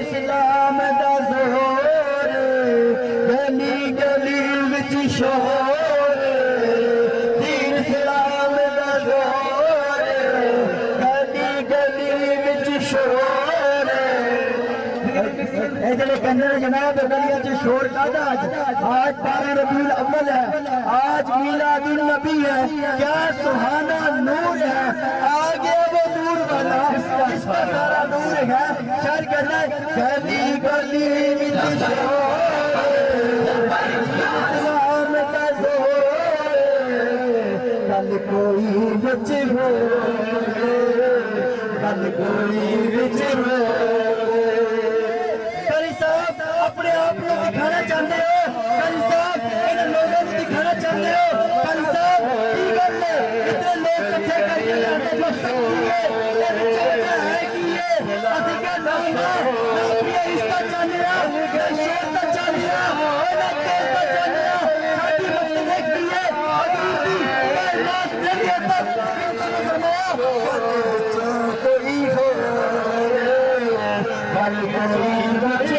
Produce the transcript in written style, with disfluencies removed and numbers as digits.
اسلام دا ظہور گلی گلی وچ شور دین اسلام دا ظہور گلی گلی وچ شور اے جڑے کہندے نے جناب گلیاں وچ شور کادا آج 12 ربیع الاول ہے آج میلاد النبی ہے کیا سبحانہ نور ہے آگے وہ نور والا اس کا سارا نور ہے شاعر کہتا ہے گلی گلی وچ شور اسلام دا ظہور گل کوئی وچ ہو گل کوئی وچ ہو اپنے آپ کو دکھانا چاہتے ہو قاری صاحب انہیں لوگوں کو دکھانا چاہتے ہو قاری صاحب کی گل ہے اتنے لوگ کٹھے کر کے لاتے جو شکتی ہے یہ چاہتا ہے کہ یہ اسی کا نام نہ اپنی رشتہ چاہنے نہ شہرتا چاہنے نہ نہ کہتا چاہنے نہ ساتھی وقت دیکھتی ہے حضور دی کائنات دلیہ تک انسان فرمایا کوئی ہو بل کوئی